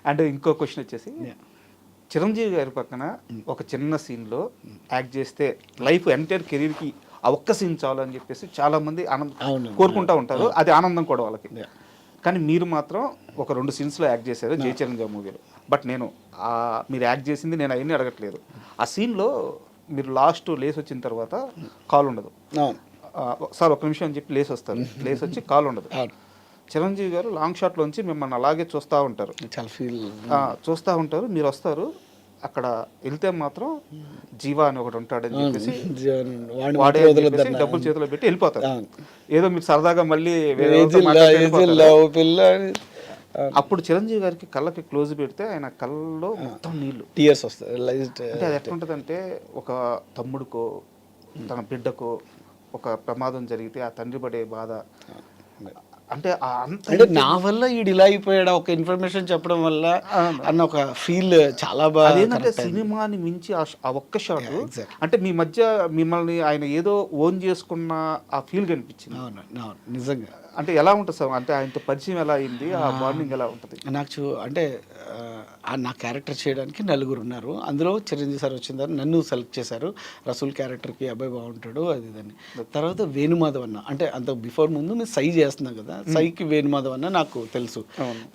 And ఇంకో question వచ్చేసి, చిరంజీవి గారి పక్కన ఒక చిన్న సీన్లో యాక్ట్ చేస్తే లైఫ్ ఎంటైర్ కెరీర్కి ఆ ఒక్క సీన్ చాలు అని చెప్పేసి చాలా మంది ఆనందం కోరుకుంటూ ఉంటారు, అది ఆనందం కూడా వాళ్ళకి. కానీ మీరు మాత్రం ఒక 2 సీన్స్లో యాక్ట్ చేశారు జై చిరంజీవి మూవీలో. బట్ నేను మీరు యాక్ట్ చేసింది నేను అవన్నీ అడగట్లేదు. ఆ సీన్లో మీరు లాస్ట్ లేస్ వచ్చిన తర్వాత కాల్ ఉండదు, సార్ ఒక నిమిషం అని చెప్పి లేస్ వస్తారు, లేస్ వచ్చి కాల్ ఉండదు. చిరంజీవి గారు లాంగ్ షాట్లోంచి మిమ్మల్ని అలాగే చూస్తూ ఉంటారు, చూస్తూ ఉంటారు, మీరు వస్తారు, అక్కడ వెళ్తే మాత్రం జీవా అని ఒకటి ఉంటాడని చెప్పేసి వాడే డబ్బులు చేతిలో పెట్టి వెళ్ళిపోతారు. ఏదో మీరు సరదాగా మళ్ళీ అప్పుడు చిరంజీవి గారికి కళ్ళకి క్లోజ్ పెడితే ఆయన కళ్ళలో మొత్తం నీళ్లు, టీయర్స్ వస్తాయి. అంటే అది ఎట్లా ఉంటుందంటే, ఒక తమ్ముడికో తన బిడ్డకో ఒక ప్రమాదం జరిగితే ఆ తండ్రి పడే బాధ, అంటే నా వల్ల ఈడు ఇలా అయిపోయాడా ఒక ఇన్ఫర్మేషన్ చెప్పడం వల్ల అన్న ఒక ఫీల్ చాలా బాగా. అదేంటంటే సినిమాని మించి ఆ ఒక్క షాట్, అంటే మీ మధ్య మిమ్మల్ని ఆయన ఏదో ఓన్ చేసుకున్న ఆ ఫీల్ కనిపించింది. నిజంగా. అంటే ఎలా ఉంటుంది సార్, అంటే ఆయనతో పరిచయం ఎలా అయింది, ఆ బాండింగ్ ఎలా ఉంటుంది? నాకు అంటే నా క్యారెక్టర్ చేయడానికి 4 ఉన్నారు. అందులో చిరంజీవి సార్ వచ్చిందని నన్ను సెలెక్ట్ చేశారు. రసూల్ క్యారెక్టర్కి అబ్బాయి బాగుంటాడు అది ఇదని. తర్వాత వేణుమాధవ్ అన్న, అంటే అంత బిఫోర్ ముందు నేను సై చేస్తున్నాను కదా, సైకి వేణుమాధవ్ అన్న నాకు తెలుసు.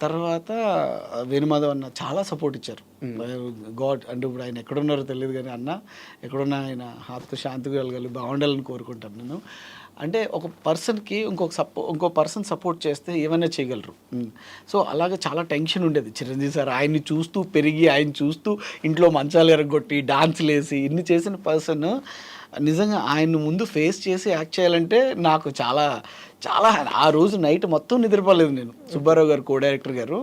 తర్వాత వేణుమాధవ్ అన్న చాలా సపోర్ట్ ఇచ్చారు. గాడ్ అంటే ఇప్పుడు ఆయన ఎక్కడున్నారో తెలియదు కానీ అన్న ఎక్కడున్నా ఆయన ఆత్మ శాంతి కలగాలి, బాగుండాలని కోరుకుంటాను నేను. అంటే ఒక పర్సన్కి ఇంకో పర్సన్ సపోర్ట్ చేస్తే ఏమైనా చేయగలరు. సో అలాగే చాలా టెన్షన్ ఉండేది. చిరంజీవి సార్ ఆయన్ని చూస్తూ పెరిగి, ఆయన చూస్తూ ఇంట్లో మంచాలు ఎరగొట్టి డాన్సులు వేసి ఇన్ని చేసిన పర్సన్ నిజంగా ఆయన ముందు ఫేస్ చేసి యాక్ట్ చేయాలంటే నాకు చాలా చాలా ఆ రోజు నైట్ మొత్తం నిద్రపోలేదు నేను. సుబ్బారావు గారు, కో డైరెక్టర్ గారు,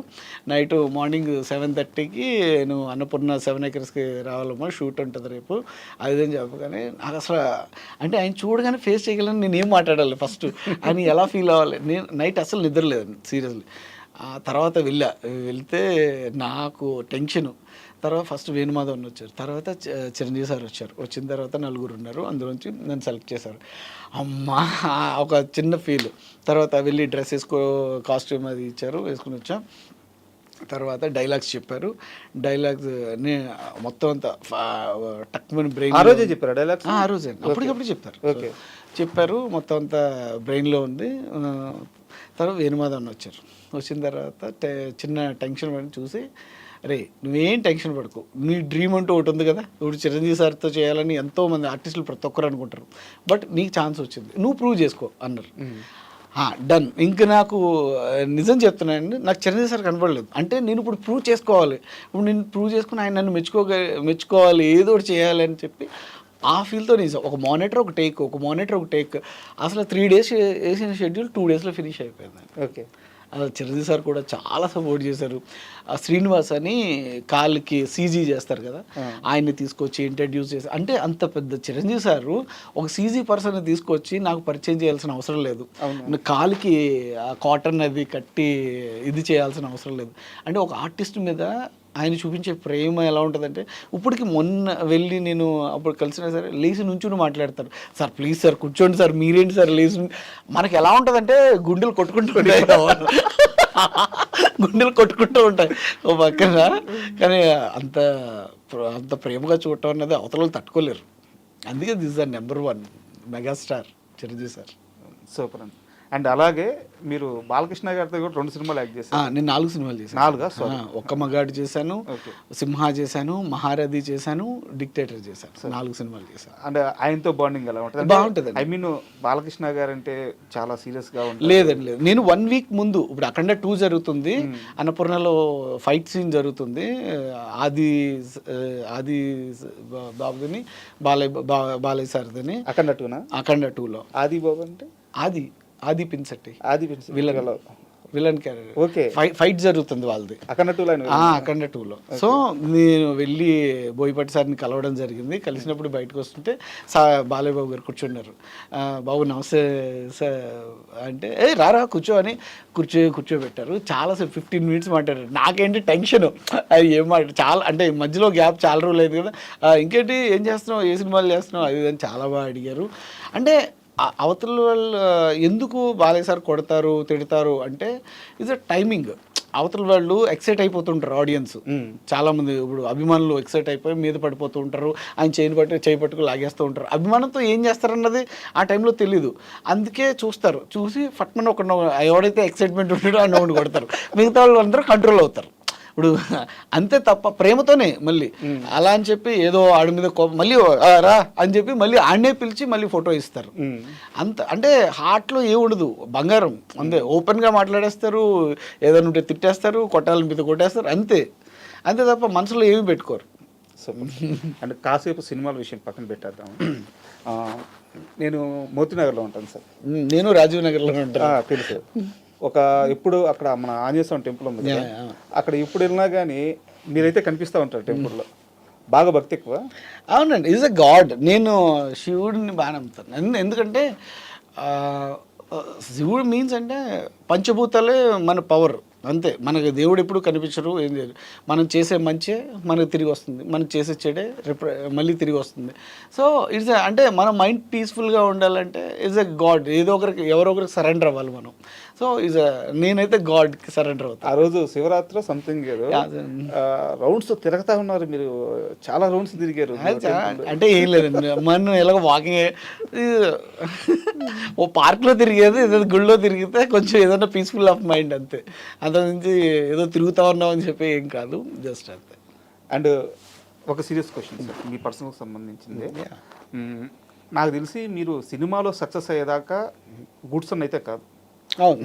నైట్ మార్నింగ్ 7:30కి నువ్వు అన్నపూర్ణ 7 acresకి రావాలమ్మా, షూట్ ఉంటుంది రేపు అది అని చెప్పగానే నాకు అసలు అంటే ఆయన చూడగానే ఫేస్ చేయగలను, నేను ఏం మాట్లాడాలి ఫస్ట్, ఆయన ఎలా ఫీల్ అవ్వాలి. నేను నైట్ అసలు నిద్రలేదు సీరియస్లీ. తర్వాత వెళ్తే నాకు టెన్షను. తర్వాత ఫస్ట్ వేణుమాధవ్ అని వచ్చారు, తర్వాత చిరంజీవి సార్ వచ్చారు. వచ్చిన తర్వాత 4 ఉన్నారు, అందులోంచి నన్ను సెలెక్ట్ చేశారు. అమ్మా ఒక చిన్న ఫీల్. తర్వాత వెళ్ళి డ్రెస్ కాస్ట్యూమ్ అది ఇచ్చారు, వేసుకుని వచ్చాం. తర్వాత డైలాగ్స్ చెప్పారు. డైలాగ్స్ మొత్తం అంతా టక్మని బ్రెయిన్. ఆ రోజే చెప్పారు డైలాగ్స్? ఆ రోజే అప్పటికప్పుడు చెప్పారు. మొత్తం అంతా బ్రెయిన్లో ఉంది. తర్వాత వేణుమాధవ్ అని వచ్చారు. వచ్చిన తర్వాత చిన్న టెన్షన్ పడి చూసి, అరే నువ్వేం టెన్షన్ పడకు, నీ డ్రీమ్ అంటూ ఒకటి ఉంది కదా, ఇప్పుడు చిరంజీవి సార్తో చేయాలని ఎంతోమంది ఆర్టిస్టులు ప్రతి ఒక్కరు అనుకుంటారు, బట్ నీకు ఛాన్స్ వచ్చింది, నువ్వు ప్రూవ్ చేసుకో అన్నారు. డన్. ఇంక నాకు నిజం చెప్తున్నానండి, నాకు చిరంజీవి సార్ కనపడలేదు. అంటే నేను ఇప్పుడు ప్రూవ్ చేసుకోవాలి, ఇప్పుడు నేను ప్రూవ్ చేసుకుని ఆయన నన్ను మెచ్చుకోవాలి, ఏదో ఒకటి చేయాలి అని చెప్పి ఆ ఫీల్తో నేను ఒక మానిటర్ ఒక టేక్ అసలు 3 days వేసిన షెడ్యూల్ 2 daysలో ఫినిష్ అయిపోయింది. ఓకే. చిరంజీవి సార్ కూడా చాలా సపోర్ట్ చేశారు. శ్రీనివాస్ అని కాళ్ళకి సీజీ చేస్తారు కదా, ఆయన్ని తీసుకొచ్చి ఇంట్రడ్యూస్ చేసి, అంటే అంత పెద్ద చిరంజీవి సారు ఒక సీజీ పర్సన్ తీసుకొచ్చి నాకు పరిచయం చేయాల్సిన అవసరం లేదు, కాలుకి కాటన్ అది కట్టి ఇది చేయాల్సిన అవసరం లేదు. అంటే ఒక ఆర్టిస్ట్ మీద ఆయన చూపించే ప్రేమ ఎలా ఉంటుందంటే, ఇప్పటికి మొన్న వెళ్ళి నేను అప్పుడు కలిసినా సరే లేచి నుంచుని మాట్లాడతారు, సార్ ప్లీజ్ సార్ కూర్చోండి సార్, మీరేంటి సార్ లేచి. మనకి ఎలా ఉంటుందంటే గుండెలు కొట్టుకుంటూ ఉంటాయి ఓ పక్కన. కానీ అంత ప్రేమగా చూడటం అన్నది అవతల తట్టుకోలేరు. అందుకే this the number 1 megastar Chiranjeevi sir. Super అండి. అండ్ అలాగే మీరు బాలకృష్ణ గారితో కూడా 2 సినిమాలు యాక్ట్ చేశారు. నేను 4 సినిమాలు చేశాను. 4? ఒక్క మగాడు చేశాను, సింహ చేశాను, మహారథి చేశాను, డిక్టేటర్ చేశాను. 4 సినిమాలు చేశాను. అంటే ఆయనతో బాండింగ్ ఎలా ఉంటుంది? బాగుంటుంది. ఐ మీన్ బాలకృష్ణ గారు అంటే చాలా సీరియస్గా ఉంటుంది. లేదండి, నేను 1 week ముందు, ఇప్పుడు అఖండ 2 జరుగుతుంది, అన్నపూర్ణలో ఫైట్ సీన్ జరుగుతుంది, ఆది బాబుని బాలయ్య సార్దని. అఖండ 2లో ఆది బాబు అంటే ఆది Pinisetty villain character. Okay. Fight జరుగుతుంది వాళ్ళది అఖండ 2లో. సో నేను వెళ్ళి బోయపాటి సార్ని కలవడం జరిగింది. కలిసినప్పుడు బయటకు వస్తుంటే బాలయ్య బాబు గారు కూర్చున్నారు. బాబు నమస్తే సార్ అంటే, రారా కూర్చో అని కూర్చోబెట్టారు. చాలాసేపు 15 minutes మాట్లాడారు. నాకేంటి టెన్షన్, అది ఏం చాలా అంటే మధ్యలో గ్యాప్ చాలా రోజులు అయింది కదా, ఇంకేంటి ఏం చేస్తున్నావు, ఏ సినిమాలు చేస్తున్నావు అది అని చాలా బాగా అడిగారు. అంటే అవతల వాళ్ళు ఎందుకు బాలయ్య సార్ కొడతారు తిడతారు అంటే ఇట్స్ అ టైమింగ్. అవతల వాళ్ళు ఎక్సైట్ అయిపోతుంటారు ఆడియన్స్, చాలామంది ఇప్పుడు అభిమానులు ఎక్సైట్ అయిపోయి మీద పడిపోతూ ఉంటారు, ఆయన చేయి పట్టుకు లాగేస్తూ ఉంటారు. అభిమానంతో ఏం చేస్తారన్నది ఆ టైంలో తెలీదు, అందుకే చూస్తారు, చూసి ఫట్మన్ ఒక ఎవడైతే ఎక్సైట్మెంట్ ఉంటాడో ఆ నోడు కొడతారు, మిగతా వాళ్ళు అందరూ కంట్రోల్ అవుతారు. ఇప్పుడు అంతే తప్ప ప్రేమతోనే మళ్ళీ అలా అని చెప్పి ఏదో ఆడి మీద మళ్ళీ రా అని చెప్పి మళ్ళీ ఆడనే పిలిచి మళ్ళీ ఫోటో ఇస్తారు. అంత అంటే హార్ట్లో ఏ ఉండదు, బంగారం అంతే, ఓపెన్గా మాట్లాడేస్తారు, ఏదైనా ఉంటే తిట్టేస్తారు, కొట్టాలని మీద కొట్టేస్తారు, అంతే అంతే తప్ప మనసులో ఏమీ పెట్టుకోరు. సో అంటే కాసేపు సినిమాల విషయం పక్కన పెట్టేద్దాం. నేను మోతీనగర్లో ఉంటాను సార్. నేను రాజీవ్ నగర్లో ఉంటాను. తెలుసు. ఎప్పుడు అక్కడ మన ఆంజనేయ స్వామి టెంపుల్ ఉంది కదా, అక్కడ ఎప్పుడు వెళ్ళినా కానీ మీరైతే కనిపిస్తూ ఉంటారు టెంపుల్లో. బాగా భక్తి ఎక్కువ. అవునండి, ఈజ్ అ గాడ్. నేను శివుడిని బాగా నమ్ముతాను. ఎందుకంటే శివుడు మీన్స్ అంటే పంచభూతాలే మన పవర్, అంతే. మనకు దేవుడు ఎప్పుడు కనిపించరు, ఏం లేదు. మనం చేసే మంచే మనకు తిరిగి వస్తుంది, మనం చేసే చెడే మళ్ళీ తిరిగి వస్తుంది. సో ఇట్స్ అంటే మన మైండ్ పీస్ఫుల్గా ఉండాలంటే ఈజ్ అ గాడ్. ఏదో ఒకరికి ఎవరో ఒకరికి సరెండర్ అవ్వాలి మనం. సో నేనైతే గాడ్కి సరెండర్ అవుతాను. ఆ రోజు శివరాత్రి సంథింగ్ ఏదో రౌండ్స్ తిరుగుతా ఉన్నారు, మీరు చాలా రౌండ్స్ తిరిగారు. అంటే ఏం లేదండి, మనం ఎలాగో వాకింగ్ ఓ పార్క్లో తిరిగేది, ఏదైనా గుళ్ళో తిరిగితే కొంచెం ఏదైనా పీస్ఫుల్ ఆఫ్ మైండ్, అంతే. అంత నుంచి ఏదో తిరుగుతా ఉన్నాం అని చెప్పి ఏం కాదు, జస్ట్ అంతే. అండ్ ఒక సీరియస్ క్వశ్చన్ సార్, మీ పర్సనల్కి సంబంధించింది. నాకు తెలిసి మీరు సినిమాలో సక్సెస్ అయ్యేదాకా గుడ్ సన్ అయితే కాదు. అవును,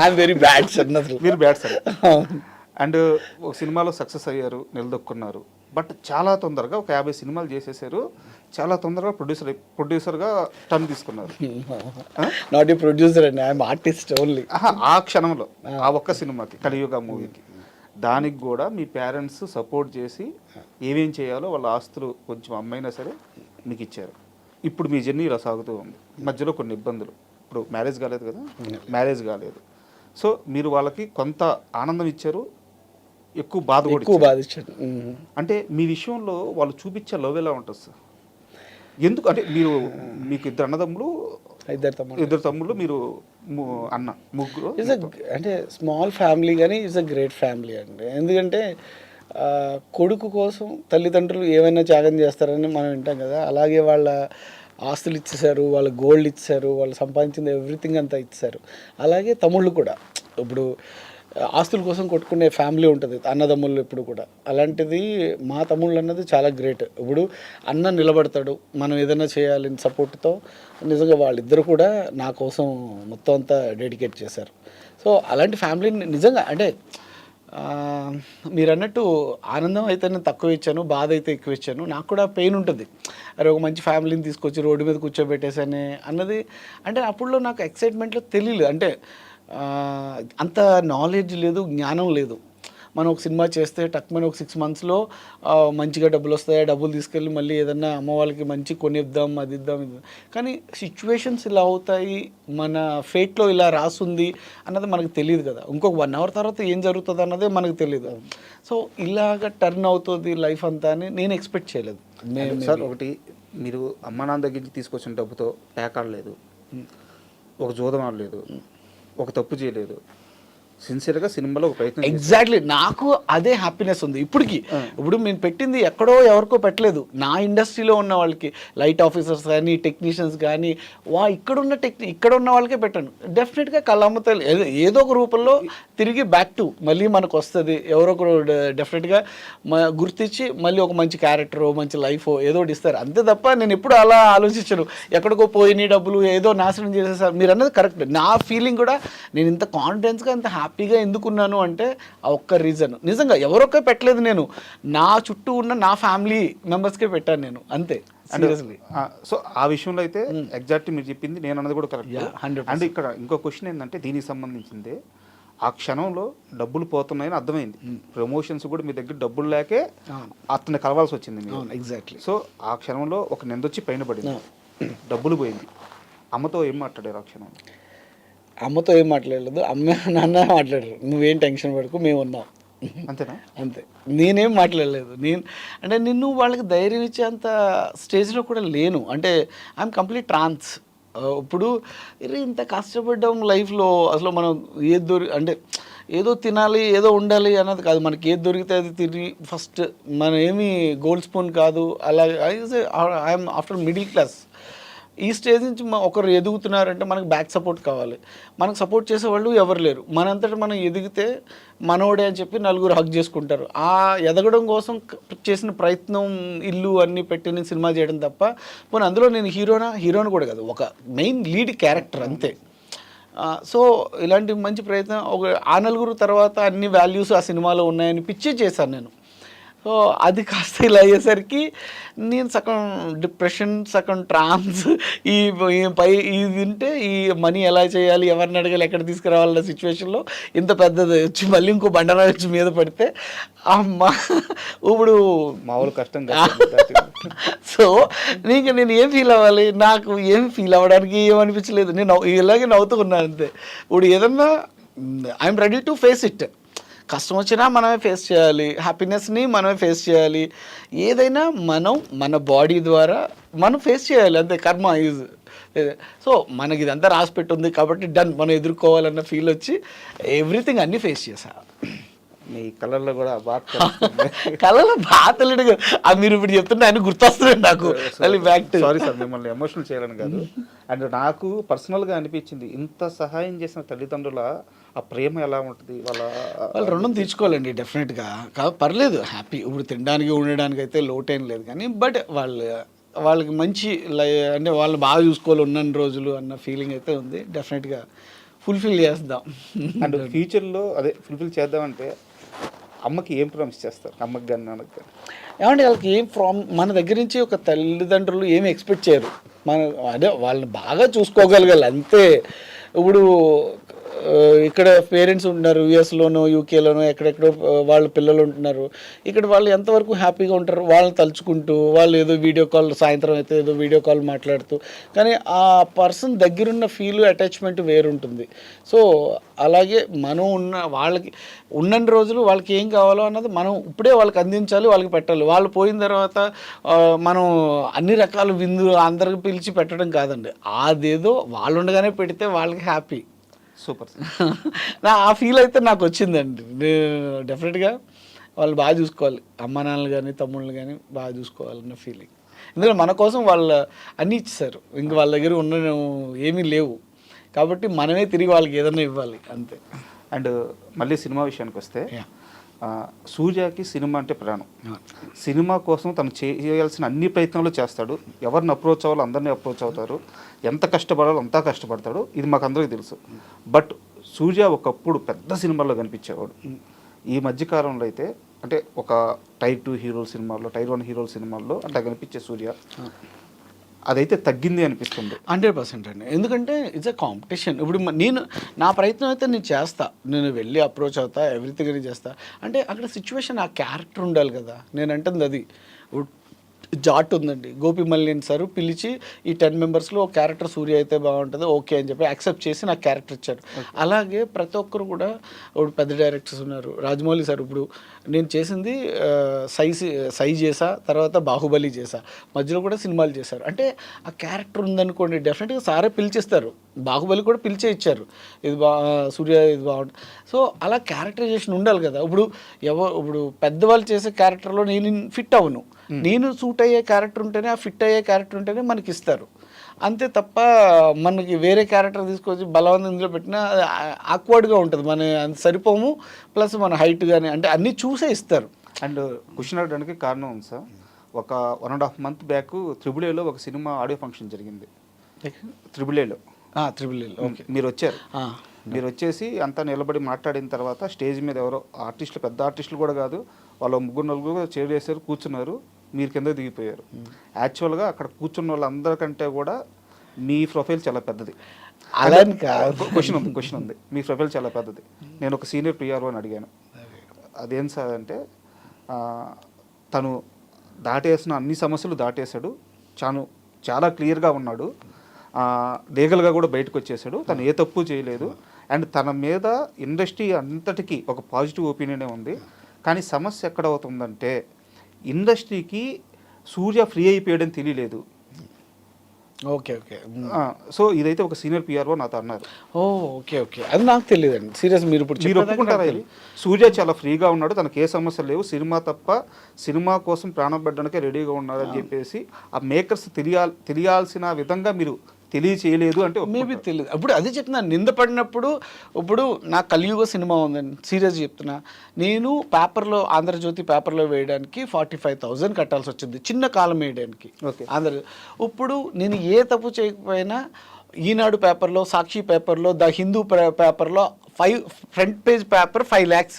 ఐఎమ్ వెరీ బ్యాడ్ సన్. మీరు బ్యాడ్ సన్. అండ్ ఒక సినిమాలో సక్సెస్ అయ్యారు, నిలదొక్కున్నారు. బట్ చాలా తొందరగా ఒక 50 సినిమాలు చేసేసారు, చాలా తొందరగా ప్రొడ్యూసర్గా టర్న్ తీసుకున్నారు. నాట్ ఏ ప్రొడ్యూసర్ అండి, ఐఎమ్ ఆర్టిస్ట్ ఓన్లీ. ఆ క్షణంలో ఆ ఒక్క సినిమాకి, కలియుగ మూవీకి, దానికి కూడా మీ పేరెంట్స్ సపోర్ట్ చేసి ఏమేం చేయాలో వాళ్ళ ఆస్తులు కొంచెం అమ్మైనా సరే మీకు ఇచ్చారు. ఇప్పుడు మీ జర్నీ ఇలా సాగుతూ ఉంది, మధ్యలో కొన్ని ఇబ్బందులు. ఇప్పుడు మ్యారేజ్ కాలేదు కదా, మ్యారేజ్ కాలేదు. సో మీరు వాళ్ళకి కొంత ఆనందం ఇచ్చారు, ఎక్కువ బాధ ఇచ్చారు. అంటే మీ విషయంలో వాళ్ళు చూపించే లవ్ ఎలా ఉంటుంది సార్? ఎందుకు అంటే మీకు ఇద్దరు తమ్ముళ్ళు, మీరు అన్న, ముగ్గురు. అంటే స్మాల్ ఫ్యామిలీ కానీ ఇట్స్ అ గ్రేట్ ఫ్యామిలీ అండి. ఎందుకంటే కొడుకు కోసం తల్లిదండ్రులు ఏమైనా త్యాగం చేస్తారని మనం వింటాం కదా, అలాగే వాళ్ళ ఆస్తులు ఇచ్చేసారు, వాళ్ళ గోల్డ్ ఇచ్చారు, వాళ్ళు సంపాదించింది ఎవ్రీథింగ్ అంతా ఇచ్చారు. అలాగే తమ్ముళ్ళు కూడా, ఇప్పుడు ఆస్తుల కోసం కొట్టుకునే ఫ్యామిలీ ఉంటుంది అన్నదమ్ముళ్ళు ఎప్పుడు కూడా. అలాంటిది మా తమ్ముళ్ళు అన్నది చాలా గ్రేట్. ఇప్పుడు అన్న నిలబడతాడు, మనం ఏదైనా చేయాలని సపోర్ట్తో. నిజంగా వాళ్ళిద్దరు కూడా నా కోసం మొత్తం అంతా డెడికేట్ చేశారు. సో అలాంటి ఫ్యామిలీని నిజంగా అంటే మీరు అన్నట్టు ఆనందం అయితే నేను తక్కువ ఇచ్చాను, బాధ అయితే ఎక్కువ ఇచ్చాను. నాకు కూడా పెయిన్ ఉంటుంది, అరే ఒక మంచి ఫ్యామిలీని తీసుకొచ్చి రోడ్డు మీద కూర్చోబెట్టేసానే అన్నది. అంటే అప్పుడులో నాకు ఎక్సైట్మెంట్లో తెలియలేదు, అంటే అంత నాలెడ్జ్ లేదు, జ్ఞానం లేదు. మనం ఒక సినిమా చేస్తే టక్మని ఒక 6 monthsలో మంచిగా డబ్బులు వస్తాయి, డబ్బులు తీసుకెళ్ళి మళ్ళీ ఏదన్నా అమ్మ వాళ్ళకి మంచి కొనిద్దాం, అది ఇద్దాం, ఇది. కానీ సిచ్యువేషన్స్ ఇలా అవుతాయి, మన ఫేట్లో ఇలా రాసుంది అన్నది మనకు తెలియదు కదా. ఇంకొక 1 hour తర్వాత ఏం జరుగుతుంది అన్నదే మనకు తెలియదు. సో ఇలాగ టర్న్ అవుతుంది లైఫ్ అంతా అని నేను ఎక్స్పెక్ట్ చేయలేదు. సార్ ఒకటి, మీరు అమ్మ నాన్న దగ్గర నుంచి తీసుకొచ్చిన డబ్బుతో పేకాడలేదు, ఒక జూదం ఆడలేదు, ఒక తప్పు చేయలేదు, సిన్సియర్గా సినిమాలో ఒక ప్రయత్నం. ఎగ్జాక్ట్లీ, నాకు అదే హ్యాపీనెస్ ఉంది ఇప్పటికి. ఇప్పుడు నేను పెట్టింది ఎక్కడో ఎవరికో పెట్టలేదు, నా ఇండస్ట్రీలో ఉన్న వాళ్ళకి, లైట్ ఆఫీసర్స్ కానీ టెక్నీషియన్స్ కానీ, ఇక్కడ ఉన్న వాళ్ళకే పెట్టాను. డెఫినెట్గా కళ్ళమ్మతలు ఏదో ఒక రూపంలో తిరిగి బ్యాక్ టు మళ్ళీ మనకు వస్తుంది. ఎవరో ఒకరు డెఫినెట్గా గుర్తించి మళ్ళీ ఒక మంచి క్యారెక్టరో మంచి లైఫో ఏదో ఒకటి ఇస్తారు, అంతే తప్ప నేను ఎప్పుడు అలా ఆలోచించను ఎక్కడికో పోయిన డబ్బులు ఏదో నాశనం చేసేసారు. మీరు అన్నది కరెక్ట్. నా ఫీలింగ్ కూడా, నేను ఇంత కాన్ఫిడెన్స్గా ఇంత హ్యాపీగా ఎందుకున్నాను అంటే ఆ ఒక్క రీజన్. నిజంగా ఎవరొక్క పెట్టలేదు, నేను నా చుట్టూ ఉన్న నా ఫ్యామిలీ మెంబర్స్కే పెట్టాను నేను, అంతే. సో ఆ విషయంలో అయితే ఎగ్జాక్ట్ మీరు చెప్పింది, నేను అన్నది కూడా కరెక్ట్. అండ్ ఇక్కడ ఇంకో క్వశ్చన్ ఏంటంటే దీనికి సంబంధించింది, ఆ క్షణంలో డబ్బులు పోతున్నాయని అర్థమైంది, ప్రమోషన్స్ కూడా మీ దగ్గర డబ్బులు లేకే అతన్ని కలవాల్సి వచ్చింది మీరు. ఎగ్జాక్ట్లీ. సో ఆ క్షణంలో ఒక నిందొచ్చి పైన పడింది, డబ్బులు పోయింది. అమ్మతో ఏం మాట్లాడారు ఆ క్షణంలో? అమ్మతో ఏం మాట్లాడలేదు, అమ్మ నాన్న మాట్లాడరు, నువ్వేం టెన్షన్ పడుకో మేము ఉన్నాం, అంతేనా? అంతే, నేనేం మాట్లాడలేదు. అంటే నిన్ను వాళ్ళకి ధైర్యం ఇచ్చేంత స్టేజ్లో కూడా లేను. అంటే ఐఎమ్ కంప్లీట్ ట్రాన్స్. ఇప్పుడు ఇంత కష్టపడ్డాం లైఫ్లో, అసలు మనం ఏది అంటే ఏదో తినాలి ఏదో ఉండాలి అన్నది కాదు, మనకి ఏది దొరికితే అది తిని ఫస్ట్, మనం ఏమి గోల్డ్ స్పూన్ కాదు. అలా ఐఎమ్ ఆఫ్టర్ మిడిల్ క్లాస్. ఈ స్టేజ్ నుంచి ఒకరు ఎదుగుతున్నారంటే మనకు బ్యాక్ సపోర్ట్ కావాలి. మనకు సపోర్ట్ చేసేవాళ్ళు ఎవరు లేరు. మనంతటా మనం ఎదిగితే మనోడే అని చెప్పి నలుగురు హక్ చేసుకుంటారు. ఆ ఎదగడం కోసం చేసిన ప్రయత్నం, ఇల్లు అన్నీ పెట్టి నేను సినిమా చేయడం తప్ప, పోనీ అందులో నేను హీరోని కూడా కాదు, ఒక మెయిన్ లీడ్ క్యారెక్టర్ అంతే. సో ఇలాంటి మంచి ప్రయత్నం, ఆ నలుగురు తర్వాత అన్ని వాల్యూస్ ఆ సినిమాలో ఉన్నాయని పిచ్చే చేశాను నేను. సో అది కాస్త ఇలా అయ్యేసరికి నేను సగం డిప్రెషన్, సగం ట్రాన్స్, ఇది వింటే ఈ మనీ ఎలా చేయాలి, ఎవరిని అడగాలి, ఎక్కడ తీసుకురావాలన్న సిచ్యువేషన్లో ఇంత పెద్దది వచ్చి మళ్ళీ ఇంకో బండరాయి వచ్చి మీద పడితే అమ్మ ఇప్పుడు మామూలు కష్టం. సో నేను ఏం ఫీల్ అవ్వాలి, నాకు ఏం ఫీల్ అవ్వడానికి ఏమనిపించలేదు. నేను ఇలాగే నవ్వుతూ ఉన్నాను అంతే. ఇప్పుడు ఏదన్నా I'm ready to face it. కష్టం వచ్చినా మనమే ఫేస్ చేయాలి, హ్యాపీనెస్ని మనమే ఫేస్ చేయాలి. ఏదైనా మన బాడీ ద్వారా మనం ఫేస్ చేయాలి అంతే. కర్మ ఈజ్ సో మనకి ఇదంతా రాసి పెట్టుంది కాబట్టి డన్, మనం ఎదుర్కోవాలన్న ఫీల్ వచ్చి ఎవ్రీథింగ్ అన్నీ ఫేస్ చేశా. మీ కళల్లో కూడా కళలో బాధలేడు మీరు ఇప్పుడు చెప్తుంటే ఆయన గుర్తొస్తున్నాడు నాకు. సారీ సార్, మిమ్మల్ని ఎమోషనల్ చేయాలని కాదు. అండ్ నాకు పర్సనల్గా అనిపించింది, ఇంత సహాయం చేసిన తల్లిదండ్రుల ఆ ప్రేమ ఎలా ఉంటుంది, వాళ్ళు రుణం తీర్చుకోవాలండి డెఫినెట్గా. పర్లేదు, హ్యాపీ. ఇప్పుడు తినడానికి ఉండడానికి అయితే లోటేం లేదు, కానీ బట్ వాళ్ళకి మంచి అంటే వాళ్ళు బాగా చూసుకోవాలి ఉన్నన్ని రోజులు అన్న ఫీలింగ్ అయితే ఉంది. డెఫినెట్గా ఫుల్ఫిల్ చేద్దాం. అండ్ ఫ్యూచర్లో అదే ఫుల్ఫిల్ చేద్దామంటే అమ్మకి ఏం ప్రామిస్ చేస్తారు, అమ్మకి కానీ నాన్నకి కానీ? ఏమంటే వాళ్ళకి మన దగ్గర నుంచి ఒక తల్లిదండ్రులు ఏమి ఎక్స్పెక్ట్ చేయరు. వాళ్ళని బాగా చూసుకోగలగాలి అంతే. ఇప్పుడు ఇక్కడ పేరెంట్స్ ఉంటున్నారు యూఎస్లోనో యూకేలోనో ఎక్కడెక్కడో వాళ్ళ పిల్లలు ఉంటున్నారు. ఇక్కడ వాళ్ళు ఎంతవరకు హ్యాపీగా ఉంటారు, వాళ్ళని తలుచుకుంటూ, వాళ్ళు ఏదో వీడియో కాల్, సాయంత్రం అయితే ఏదో వీడియో కాల్ మాట్లాడుతూ, కానీ ఆ పర్సన్ దగ్గరున్న ఫీల్, అటాచ్మెంట్ వేరుంటుంది. సో అలాగే మనం వాళ్ళకి ఉన్నన్ని రోజులు వాళ్ళకి ఏం కావాలో అన్నది మనం ఇప్పుడే వాళ్ళకి అందించాలి, వాళ్ళకి పెట్టాలి. వాళ్ళు పోయిన తర్వాత మనం అన్ని రకాల విందు అందరికి పిలిచి పెట్టడం కాదండి. అదేదో వాళ్ళు ఉండగానే పెడితే వాళ్ళకి హ్యాపీ. సూపర్. ఆ ఫీల్ అయితే నాకు వచ్చిందండి. డెఫినెట్గా వాళ్ళు బాగా చూసుకోవాలి, అమ్మ నాన్నలు కానీ తమ్ముళ్ళు కానీ బాగా చూసుకోవాలన్న ఫీలింగ్. ఎందుకంటే మన కోసం వాళ్ళు అన్నీ ఇచ్చేసారు, ఇంక వాళ్ళ దగ్గర ఉన్న ఏమీ లేవు కాబట్టి మనమే తిరిగి వాళ్ళకి ఏదైనా ఇవ్వాలి అంతే. అండ్ మళ్ళీ సినిమా విషయానికి వస్తే, సూర్యకి సినిమా అంటే ప్రాణం. సినిమా కోసం తను చేయాల్సిన అన్ని ప్రయత్నాలు చేస్తాడు. ఎవరిని అప్రోచ్ అవ్వాలో అందరినీ అప్రోచ్ అవుతారు, ఎంత కష్టపడాలో అంతా కష్టపడతాడు. ఇది మాకు అందరికీ తెలుసు. బట్ సూర్య ఒకప్పుడు పెద్ద సినిమాల్లో కనిపించేవాడు. ఈ మధ్యకాలంలో అయితే అంటే ఒక టైర్ 2 హీరోల సినిమాల్లో, టైర్ 1 హీరోల సినిమాల్లో అట్లా కనిపించే సూర్య అదైతే తగ్గింది అనిపిస్తుంది. 100% అండి. ఎందుకంటే ఇట్స్ ఎ కాంపిటీషన్. ఇప్పుడు నా ప్రయత్నం అయితే నేను చేస్తా, నేను వెళ్ళి అప్రోచ్ అవుతా, ఎవ్రీథింగ్ అని చేస్తా. అంటే అక్కడ సిచ్యువేషన్, ఆ క్యారెక్టర్ ఉండాలి కదా. నేను అంటుంది అది. జాట్ ఉందండి, గోపి మల్లిన్ సార్ పిలిచి ఈ 10 మెంబర్స్లో ఒక క్యారెక్టర్ సూర్య అయితే బాగుంటుంది ఓకే అని చెప్పి యాక్సెప్ట్ చేసి నాకు క్యారెక్టర్ ఇచ్చారు. అలాగే ప్రతి ఒక్కరు కూడా, ఇప్పుడు పెద్ద డైరెక్టర్స్ ఉన్నారు, రాజమౌళి సార్. ఇప్పుడు నేను చేసింది సై చేసా, తర్వాత బాహుబలి చేసా, మధ్యలో కూడా సినిమాలు చేశారు. అంటే ఆ క్యారెక్టర్ ఉందనుకోండి, డెఫినెట్గా సారే పిలిచిస్తారు. బాహుబలి కూడా పిలిచే ఇచ్చారు, ఇది సూర్య ఇది బాగుంటుంది. సో అలా క్యారెక్టరైజేషన్ ఉండాలి కదా. ఇప్పుడు పెద్దవాళ్ళు చేసే క్యారెక్టర్లో నేను ఫిట్ అవ్వను, నేను సూట్ అయ్యే క్యారెక్టర్ ఉంటేనే, ఆ ఫిట్ అయ్యే క్యారెక్టర్ ఉంటేనే మనకి ఇస్తారు అంతే తప్ప మనకి వేరే క్యారెక్టర్ తీసుకొచ్చి బలవంతం ఇందులో పెట్టినా ఆక్వర్డ్గా ఉంటుంది. మన అంత సరిపోము, ప్లస్ మన హైట్ కానీ అంటే అన్నీ చూసే ఇస్తారు. అండ్ క్వశ్చన్ అడగడానికి కారణం ఉంది సార్. ఒక 1.5 month బ్యాక్ త్రిబుల్ ఒక సినిమా ఆడియో ఫంక్షన్ జరిగింది. త్రిబుల్ ఓకే, మీరు వచ్చారు. మీరు వచ్చేసి అంతా నిలబడి మాట్లాడిన తర్వాత స్టేజ్ మీద ఎవరో ఆర్టిస్టులు, పెద్ద ఆర్టిస్టులు కూడా కాదు, వాళ్ళు 3-4 చైర్ వేసారు, కూర్చున్నారు, మీరు కింద దిగిపోయారు. యాక్చువల్గా అక్కడ కూర్చున్న వాళ్ళందరికంటే కూడా మీ ప్రొఫైల్ చాలా పెద్దది. అలా క్వశ్చన్ ఉంది, మీ ప్రొఫైల్ చాలా పెద్దది. నేను ఒక సీనియర్ పిఆర్ఓ అని అడిగాను, అదేం సార్ అంటే, తను దాటేసిన అన్ని సమస్యలు దాటేశాడు, చాలా క్లియర్గా ఉన్నాడు, లీగల్గా కూడా బయటకు వచ్చేసాడు, తను ఏ తప్పు చేయలేదు, అండ్ తన మీద ఇండస్ట్రీ అంతటికీ ఒక పాజిటివ్ ఒపీనియనే ఉంది. కానీ సమస్య ఎక్కడ అవుతుందంటే ఇండస్ట్రీకి సూర్య ఫ్రీ అయిపోయాడని తెలియలేదు. Okay okay. సో ఇదైతే ఒక సీనియర్ పిఆర్ఓ నాతో అన్నారు. ఓకే ఓకే, అది నాకు తెలియదండి సీరియస్. మీరు ఇప్పుడు ఒప్పుకుంటారా ఇది? సూర్య చాలా ఫ్రీగా ఉన్నాడు, తనకు ఏ సమస్యలు లేవు, సినిమా తప్ప సినిమా కోసం ప్రాణం పెట్టడానికే రెడీగా ఉన్నారని చెప్పేసి ఆ మేకర్స్ తెలియాల్సిన విధంగా మీరు తెలియచేయలేదు అంటే మేబీ తెలియదు. అప్పుడు అదే చెప్తున్నాను, నిందపడినప్పుడు. ఇప్పుడు నా కలియుగ సినిమా ఉందండి, సీరియస్ చెప్తున్నా. నేను పేపర్లో, ఆంధ్రజ్యోతి పేపర్లో వేయడానికి 45,000 కట్టాల్సి వచ్చింది, చిన్న కాలం వేయడానికి. ఇప్పుడు నేను ఏ తప్పు చేయకపోయినా ఈనాడు పేపర్లో, సాక్షి పేపర్లో, ద హిందూ పేపర్లో ఫ్రంట్ పేజ్ పేపర్ 5 lakhs,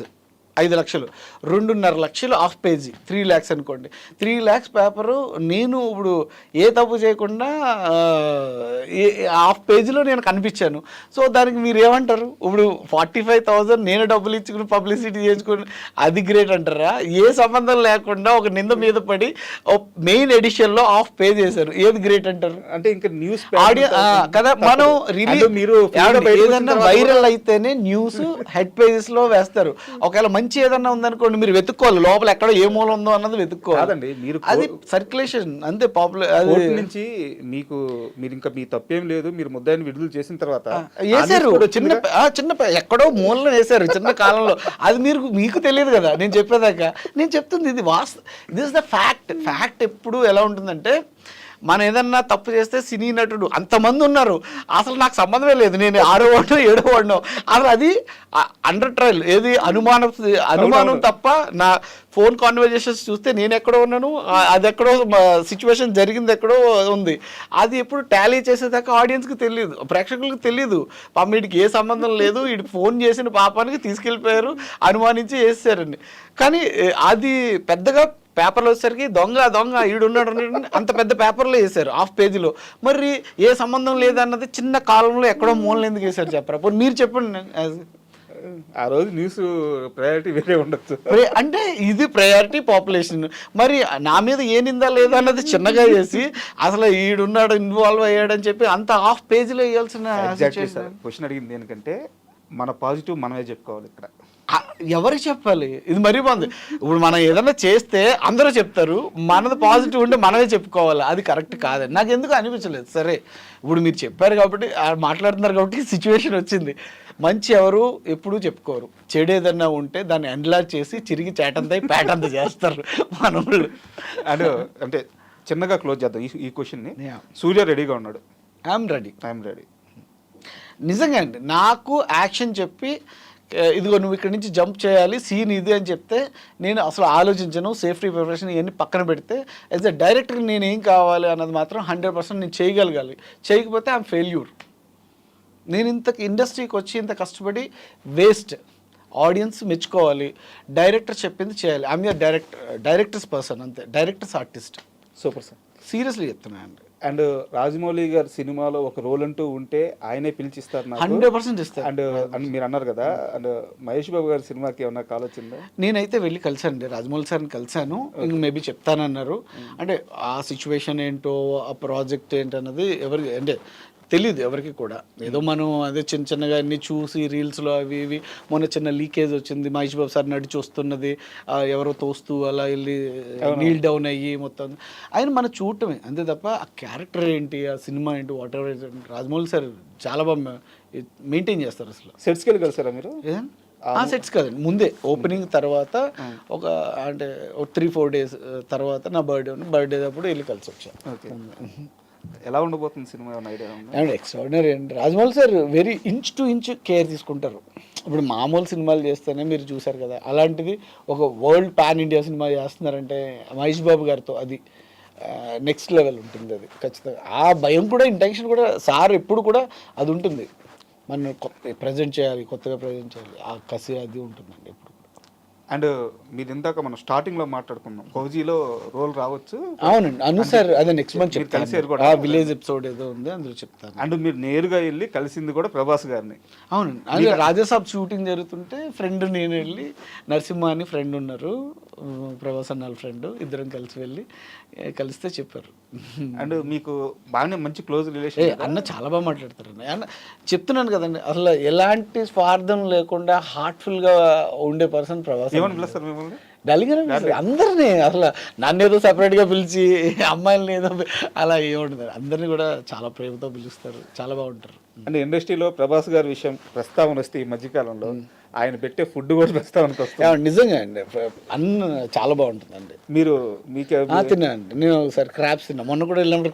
5 లక్షలు, 2.5 లక్షలు హాఫ్ పేజీ, 3 lakhs అనుకోండి. 3 lakhs పేపరు నేను ఇప్పుడు ఏ తప్పు చేయకుండా హాఫ్ పేజీలో నేను కనిపించాను. సో దానికి మీరు ఏమంటారు? ఇప్పుడు 45,000 నేను డబ్బులు ఇచ్చుకుని పబ్లిసిటీ చేసుకుని అది గ్రేట్ అంటారా? ఏ సంబంధం లేకుండా ఒక నింద మీద పడి మెయిన్ ఎడిషన్లో హాఫ్ పేజ్ చేశారు, ఏది గ్రేట్ అంటారు? అంటే ఇంకా న్యూస్ కదా, మనం మీరు ఏదన్నా వైరల్ అయితేనే న్యూస్ హెడ్ పేజెస్లో వేస్తారు. ఒకవేళ మంచి ఏదన్నా ఉందనుకోండి, మీరు వెతుక్కోవాలి లోపల ఎక్కడో ఏ మూల ఉందో అన్నది వెతుక్కోవాలి. మీరు అది సర్క్యులేషన్ అంతే. పాపులర్ నుంచి మీరు ఇంకా మీ తప్పేం లేదు, మీరు ముద్దాయిని విడుదల చేసిన తర్వాత వేసారు, చిన్న ఎక్కడో మూలలో వేసారు చిన్న కాలంలో. అది మీకు తెలియదు కదా నేను చెప్పేదాకా. నేను చెప్తుంది ఇది దిస్ ద ఫ్యాక్ట్. ఎప్పుడు ఎలా ఉంటుందంటే, మనం ఏదన్నా తప్పు చేస్తే సినీ నటుడు అంతమంది ఉన్నారు, అసలు నాకు సంబంధమే లేదు, నేను 6వ వాడినో 7వ వాడినో, అసలు అది అండర్ ట్రయల్, ఏది అనుమానం తప్ప. నా ఫోన్ కాన్వర్జేషన్స్ చూస్తే నేను ఎక్కడో ఉన్నాను, అది ఎక్కడో సిచ్యువేషన్ జరిగింది ఎక్కడో ఉంది. అది ఎప్పుడు టాలీ చేసేదాకా ఆడియన్స్కి తెలియదు, ప్రేక్షకులకు తెలియదు. వీడికి ఏ సంబంధం లేదు, వీడికి ఫోన్ చేసిన పాపానికి తీసుకెళ్ళిపోయారు, అనుమానించి వేసారని. కానీ అది పెద్దగా పేపర్లో వచ్చేసరికి దొంగ ఈడున్నాడు అంత పెద్ద పేపర్లో వేశారు హాఫ్ పేజీలో. మరి ఏ సంబంధం లేదన్నది చిన్న కాలంలో ఎక్కడో మూలన ఎందుకు వేశారు చెప్పరా? మీరు చెప్పండి. ఆ రోజు న్యూస్ ప్రయారిటీ వేరే ఉండొచ్చు అంటే ఇది ప్రయారిటీ పాపులేషన్. మరి నా మీద ఏ నిందా లేదన్నది చిన్నగా చేసి అసలు ఈడున్నాడు ఇన్వాల్వ్ అయ్యాడని చెప్పి అంత హాఫ్ పేజీలో వేయాల్సిన క్వశ్చన్ అడిగింది ఎందుకంటే, మన పాజిటివ్ మనమే చెప్పుకోవాలి. ఇక్కడ ఎవరికి చెప్పాలి? ఇది మరీ బాగుంది. ఇప్పుడు మనం ఏదైనా చేస్తే అందరూ చెప్తారు, మనది పాజిటివ్ ఉంటే మనమే చెప్పుకోవాలి. అది కరెక్ట్ కాదని నాకు ఎందుకు అనిపించలేదు. సరే, ఇప్పుడు మీరు చెప్పారు కాబట్టి, మాట్లాడుతున్నారు కాబట్టి సిచ్యువేషన్ వచ్చింది. మంచి ఎవరు ఎప్పుడూ చెప్పుకోరు, చెడు ఏదన్నా ఉంటే దాన్ని ఎండ్లాజ్ చేసి చిరిగి చేటంతా పేటంత చేస్తారు మన వాళ్ళు. అంటే చిన్నగా క్లోజ్ చేద్దాం ఈ క్వశ్చన్ని. సూర్య రెడీగా ఉన్నాడు. I'm ready. నిజంగా అండి, నాకు యాక్షన్ చెప్పి ఇదిగో నువ్వు ఇక్కడి నుంచి జంప్ చేయాలి, సీన్ ఇది అని చెప్తే నేను అసలు ఆలోచించను. సేఫ్టీ ప్రిపరేషన్ ఇవన్నీ పక్కన పెడితే యాజ్ అ డైరెక్టర్ నేను ఏం కావాలి అన్నది మాత్రం 100% నేను చేయగలగాలి. చేయకపోతే ఐఎమ్ ఫెయిల్యూర్. నేను ఇంత ఇండస్ట్రీకి వచ్చి ఇంత కష్టపడి వేస్ట్. ఆడియన్స్ మెచ్చుకోవాలి, డైరెక్టర్ చెప్పింది చేయాలి. ఐఎమ్ యువర్ డైరెక్టర్స్ పర్సన్, అంతే, directors artist. Super sir, seriously చెప్తున్నాను అండి. అండ్ రాజమౌళి గారి సినిమాలో ఒక రోల్ అంటూ ఉంటే ఆయనే పిలిచిస్తారు, 100% ఇస్తారు. అండ్ మీరు అన్నారు కదా, అండ్ మహేష్ బాబు గారి సినిమాకి ఏమన్నా కాల్ వచ్చిందా? నేనైతే వెళ్ళి కలిసాను, రాజమౌళి సార్ని కలిసాను. మేబీ చెప్తానన్నారు. అంటే ఆ సిచ్యువేషన్ ఏంటో, ఆ ప్రాజెక్ట్ ఏంటన్నది ఎవరికి అంటే తెలియదు ఎవరికి కూడా. ఏదో మనం అదే చిన్నగా అన్ని చూసి రీల్స్లో అవి ఇవి. మొన్న చిన్న లీకేజ్ వచ్చింది, మహేష్ బాబు సార్ నడిచి వస్తున్నది, ఎవరో తోస్తూ అలా వెళ్ళి నీల్ డౌన్ అయ్యి మొత్తం ఆయన మనం చూడటమే అంతే తప్ప ఆ క్యారెక్టర్ ఏంటి, ఆ సినిమా ఏంటి, వాట్ ఎవర్. రాజమౌళి సార్ చాలా బాగా మెయింటైన్ చేస్తారు. అసలు సెట్స్కి వెళ్ళి కలిసారా మీరు? సెట్స్ కదండి, ముందే ఓపెనింగ్ తర్వాత ఒక అంటే 3-4 days తర్వాత నా బర్త్డే అప్పుడు వెళ్ళి కలిసి వచ్చాను. ఎలా ఉండబోతుంది సినిమా, ఏమైనా ఐడియా ఉందా? ఎక్స్ట్రాడినరీ అండి. Rajamouli sir very inch to inch care తీసుకుంటారు. ఇప్పుడు మామూలు సినిమాలు చేస్తేనే మీరు చూసారు కదా, అలాంటిది ఒక వరల్డ్ పాన్ ఇండియా సినిమా చేస్తున్నారంటే మహేష్ బాబు గారితో అది నెక్స్ట్ లెవెల్ ఉంటుంది. అది ఖచ్చితంగా ఆ భయం కూడా, ఇంటెన్షన్ కూడా సార్ ఎప్పుడు కూడా అది ఉంటుంది. మనం ప్రజెంట్ చేయాలి, కొత్తగా ప్రజెంట్ చేయాలి, ఆ కసి అది ఉంటుందండి ఎప్పుడు. అండ్ మీరు ఇందాక మనం స్టార్టింగ్ లో మాట్లాడుకున్నాం, ఫౌజీలో రోల్ రావచ్చు. అవునండి, అను సార్ అదే నెక్స్ట్ మంత్ కలిసారు కూడా, విలేజ్ ఎపిసోడ్ ఏదో ఉంది అందులో చెప్తాను. అండ్ మీరు నేరుగా వెళ్ళి కలిసింది కూడా ప్రభాస్ గారిని. అవునండి, అది రాజాసాబ్ షూటింగ్ జరుగుతుంటే ఫ్రెండ్ నేను వెళ్ళి, నరసింహ అని ఫ్రెండ్ ఉన్నారు, ప్రభాస్ అన్న ఫ్రెండ్, ఇద్దరం కలిసి వెళ్ళి కలిస్తే చెప్పారు. అండ్ మీకు బాగానే మంచి క్లోజ్ రిలేషన్. అన్న చాలా బాగా మాట్లాడతారండి. అన్న చెప్తున్నాను కదండి, అసలు ఎలాంటి స్వార్థం లేకుండా హార్ట్ఫుల్గా ఉండే పర్సన్ ప్రభాస్. ఏమని పిలుస్తారు మిమ్మల్ని? డల్గా అందరినీ, అసలు నన్ను ఏదో సపరేట్గా పిలిచి అమ్మాయిలని ఏదో అలా ఏముంటుంది, అందరినీ కూడా చాలా ప్రేమతో పిలుస్తారు, చాలా బాగుంటారు. అంటే ఇండస్ట్రీలో ప్రభాస్ గారి విషయం ప్రస్తావన వస్తే ఈ మధ్యకాలంలో ఆయన పెట్టే ఫుడ్ కూడా ప్రస్తావనకు వస్తుంది. నిజంగా అండి, అన్న చాలా బాగుంటుందండి. మీరు మీకే తిన్నానండి, నేను ఒకసారి క్రాబ్స్ తిన్నా, మొన్న కూడా వెళ్ళినప్పుడు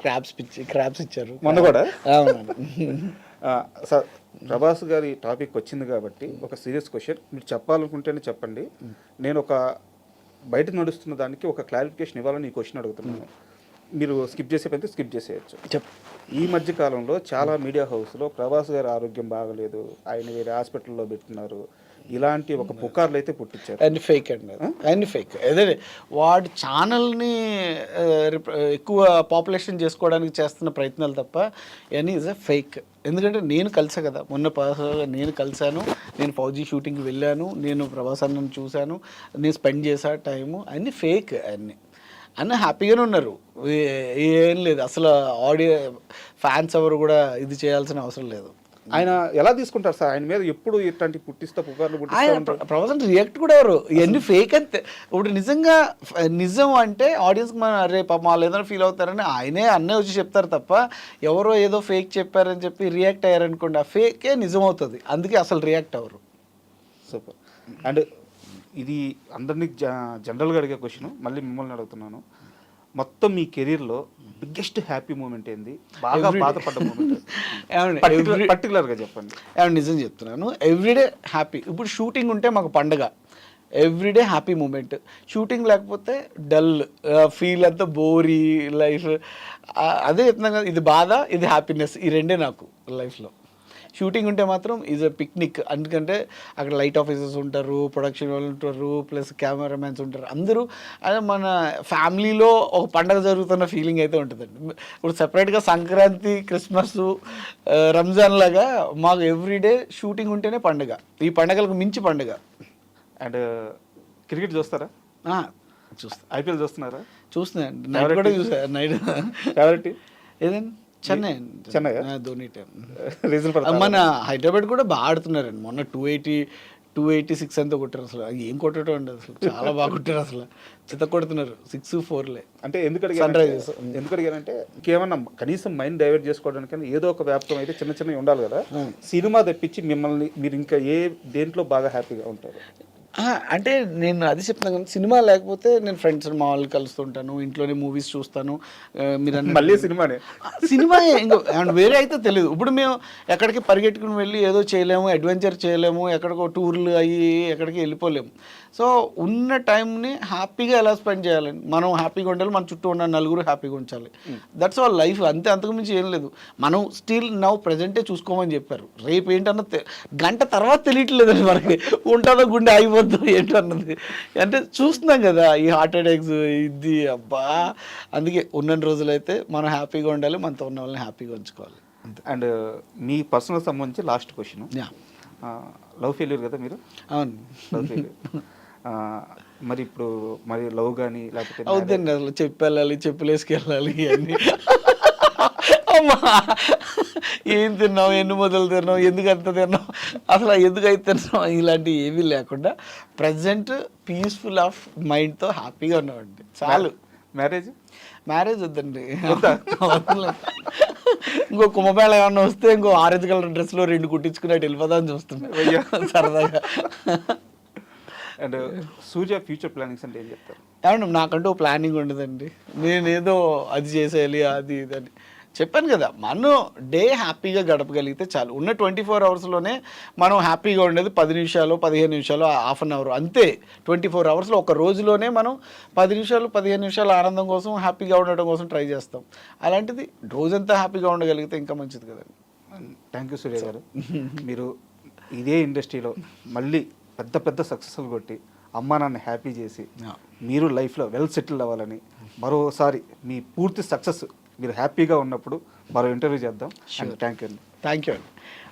క్రాబ్స్ ఇచ్చారు మొన్న కూడా. అవునండి. సార్, ప్రభాస్ గారి టాపిక్ వచ్చింది కాబట్టి ఒక సీరియస్ క్వశ్చన్ మీరు చెప్పాలనుకుంటేనే చెప్పండి. నేను ఒక బయట నడుస్తున్న దానికి ఒక క్లారిఫికేషన్ ఇవ్వాలని ఈ క్వశ్చన్ అడుగుతున్నాను. మీరు స్కిప్ చేసే పని స్కిప్ చేసేయచ్చు. ఈ మధ్య కాలంలో చాలా మీడియా హౌస్లో ప్రభాస్ గారి ఆరోగ్యం బాగలేదు, ఆయన వేరే హాస్పిటల్లో పెట్టినారు, ఇలాంటి ఒక పుకార్లు అయితే పుట్టించారు. అన్ని ఫేక్ అండి, అన్ని ఫేక్. అదే వాడు ఛానల్ని ఎక్కువ పాపులేషన్ చేసుకోవడానికి చేస్తున్న ప్రయత్నాలు తప్ప ఇవన్నీ ఈజ్ ఎ ఫేక్. ఎందుకంటే నేను కలిసా కదా, మొన్న పర్సనల్గా నేను కలిశాను, నేను ఫౌజీ షూటింగ్కి వెళ్ళాను, నేను ప్రభాస్ అన్నను చూశాను, నేను స్పెండ్ చేసా టైము, అన్నీ ఫేక్. అన్నీ హ్యాపీగానే ఉన్నారు, ఏం లేదు అసలు. ఫ్యాన్స్ ఎవరు కూడా ఇది చేయాల్సిన అవసరం లేదు. ఆయన ఎలా తీసుకుంటారు సార్? ఆయన మీద ఎప్పుడు ఇట్లాంటి పుట్టిస్తా పుకార్లు ప్రభాస్ రియాక్ట్ కూడా ఎవరు, ఇవన్నీ ఫేక్ అంతే. ఇప్పుడు నిజంగా నిజం అంటే ఆడియన్స్కి మనం అరే పాప వాళ్ళు ఏదైనా ఫీల్ అవుతారని ఆయనే అన్నీ వచ్చి చెప్తారు తప్ప, ఎవరో ఏదో ఫేక్ చెప్పారని చెప్పి రియాక్ట్ అయ్యారనుకోండి, ఆ ఫేకే నిజం అవుతుంది. అందుకే అసలు రియాక్ట్ అవ్వరు. సూపర్. అండ్ ఇది అందరినీ జనరల్గా అడిగే క్వశ్చన్, మళ్ళీ మిమ్మల్ని అడుగుతున్నాను. మొత్తం మీ కెరీర్లో బిగ్గెస్ట్ హ్యాపీ మూమెంట్ ఏంది, బాగా బాధపడ్డ మూమెంట్ పర్టికులర్గా చెప్పండి. నిజం చెప్తున్నాను, ఎవ్రీడే హ్యాపీ. ఇప్పుడు షూటింగ్ ఉంటే మాకు పండగ, ఎవ్రీడే హ్యాపీ మూమెంట్. షూటింగ్ లేకపోతే డల్ ఫీల్, అంతా బోరీ లైఫ్. అదే చెప్తున్నాను కదా, ఇది బాధ, ఇది హ్యాపీనెస్, ఈ రెండే నాకు లైఫ్లో. షూటింగ్ ఉంటే మాత్రం ఈజ్ అ పిక్నిక్, ఎందుకంటే అక్కడ లైట్ ఆఫీసర్స్ ఉంటారు, ప్రొడక్షన్ వాళ్ళు ఉంటారు, ప్లస్ కెమెరామెన్స్ ఉంటారు, అందరూ. అదే మన ఫ్యామిలీలో ఒక పండగ జరుగుతున్న ఫీలింగ్ అయితే ఉంటుందండి. ఇప్పుడు సపరేట్గా సంక్రాంతి, క్రిస్మస్, రంజాన్ లాగా మాకు ఎవ్రీడే షూటింగ్ ఉంటేనే పండుగ, ఈ పండగలకు మించి పండుగ. అండ్ క్రికెట్ చూస్తారా? చూస్తా. ఐపీఎల్ చూస్తున్నారా? చూస్తున్నాను, నైట్ కూడా చూసాను. నైట్ ఫేవరెట్ ఏదండి? చెన్నై ధోని టైం. రీజన్ మన హైదరాబాద్ కూడా బాగా ఆడుతున్నారండి. మొన్న 286 అంతా కొట్టారు. అసలు ఏం కొట్టడం అండి, అసలు చాలా బాగా కొట్టారు, అసలు చిత్త కొడుతున్నారు 6-4. అంటే ఎందుకు అడిగానంటే ఇంకేమన్నా కనీసం మైండ్ డైవర్ట్ చేసుకోవడానికి ఏదో ఒక వ్యాపకం అయితే చిన్న చిన్నవి ఉండాలి కదా. సినిమా తెప్పించి మిమ్మల్ని మీరు ఇంకా దేంట్లో బాగా హ్యాపీగా ఉంటారు? అంటే నేను అది చెప్తున్నాను కానీ, సినిమా లేకపోతే నేను ఫ్రెండ్స్ మా వాళ్ళు కలుస్తుంటాను, ఇంట్లోనే మూవీస్ చూస్తాను. మీరు మళ్ళీ సినిమా ఇంకా వేరే అయితే తెలియదు. ఇప్పుడు మేము ఎక్కడికి పరిగెట్టుకుని వెళ్ళి ఏదో చేయలేము, అడ్వెంచర్ చేయలేము, ఎక్కడికో టూర్లు అయ్యి ఎక్కడికి వెళ్ళిపోలేము. సో ఉన్న టైంని హ్యాపీగా ఎలా స్పెండ్ చేయాలని, మనం హ్యాపీగా ఉండాలి, మన చుట్టూ ఉన్న నలుగురు హ్యాపీగా ఉంచాలి. దట్స్ ఆల్ లైఫ్, అంతే, అంతకుమించి ఏం లేదు. మనం స్టిల్ నౌ ప్రజెంటే చూసుకోమని చెప్పారు. రేపు ఏంటన్నా గంట తర్వాత తెలియట్లేదండి మనకి, ఉంటుందో గుండె అయిపోతుంది ఏంటన్నది. అంటే చూస్తున్నాం కదా ఈ హార్ట్ అటాక్స్, ఇది అబ్బా. అందుకే ఉన్న రోజులైతే మనం హ్యాపీగా ఉండాలి, మనతో ఉన్న వాళ్ళని హ్యాపీగా ఉంచుకోవాలి. అండ్ మీ పర్సనల్ సంబంధించి లాస్ట్ క్వశ్చన్. లవ్ ఫెయిల్యూర్ కదా మీరు? అవును, లవ్ ఫెయిల్యూర్. మరి ఇప్పుడు మరి లవ్ కానీ లేకపోతే అవుతుందండి, అసలు చెప్పెళ్ళాలి, చెప్పులేసుకెళ్ళాలి అన్నీ. అమ్మా ఏం తిన్నావు, ఎన్ని మొదలు తిన్నావు, ఎందుకు అంత తిన్నావు, అసలు ఎందుకు అయితే తిన్నావు, ఇలాంటివి ఏమీ లేకుండా ప్రజెంట్ పీస్ఫుల్ ఆఫ్ మైండ్తో హ్యాపీగా ఉన్నామండి, చాలు. మ్యారేజ్ వద్దండి. ఇంకో కుంభమేళ ఏమన్నా వస్తే ఇంకో ఆరెంజ్ కలర్ డ్రెస్లో 2 కుట్టించుకున్నట్టు వెళ్ళిపోదామని చూస్తున్నాను సరదాగా. అండ్ సూర్య ఫ్యూచర్ ప్లానింగ్స్ అంటే ఏం చెప్తారు? ఏమండి, నాకంటూ ప్లానింగ్ ఉండదండి, నేనేదో అది చేసేయాలి అది ఇది అని. చెప్పాను కదా, మనం డే హ్యాపీగా గడపగలిగితే చాలు. ఉన్న 24 అవర్స్లోనే మనం హ్యాపీగా ఉండేది 10 నిమిషాలు, 15 నిమిషాలు, హాఫ్ అన్ అవర్ అంతే. 24 అవర్స్లో ఒక రోజులోనే మనం 10 నిమిషాలు, 15 నిమిషాలు ఆనందం కోసం, హ్యాపీగా ఉండడం కోసం ట్రై చేస్తాం. అలాంటిది రోజంతా హ్యాపీగా ఉండగలిగితే ఇంకా మంచిది కదండి. థ్యాంక్ యూ సూర్య గారు. మీరు ఇదే ఇండస్ట్రీలో మళ్ళీ పెద్ద పెద్ద సక్సెస్లు కొట్టి అమ్మా నాన్న హ్యాపీ చేసి మీరు లైఫ్లో వెల్ సెటిల్ అవ్వాలని, మరోసారి మీ పూర్తి సక్సెస్ మీరు హ్యాపీగా ఉన్నప్పుడు మరో ఇంటర్వ్యూ చేద్దాం. థ్యాంక్ యూ అండి.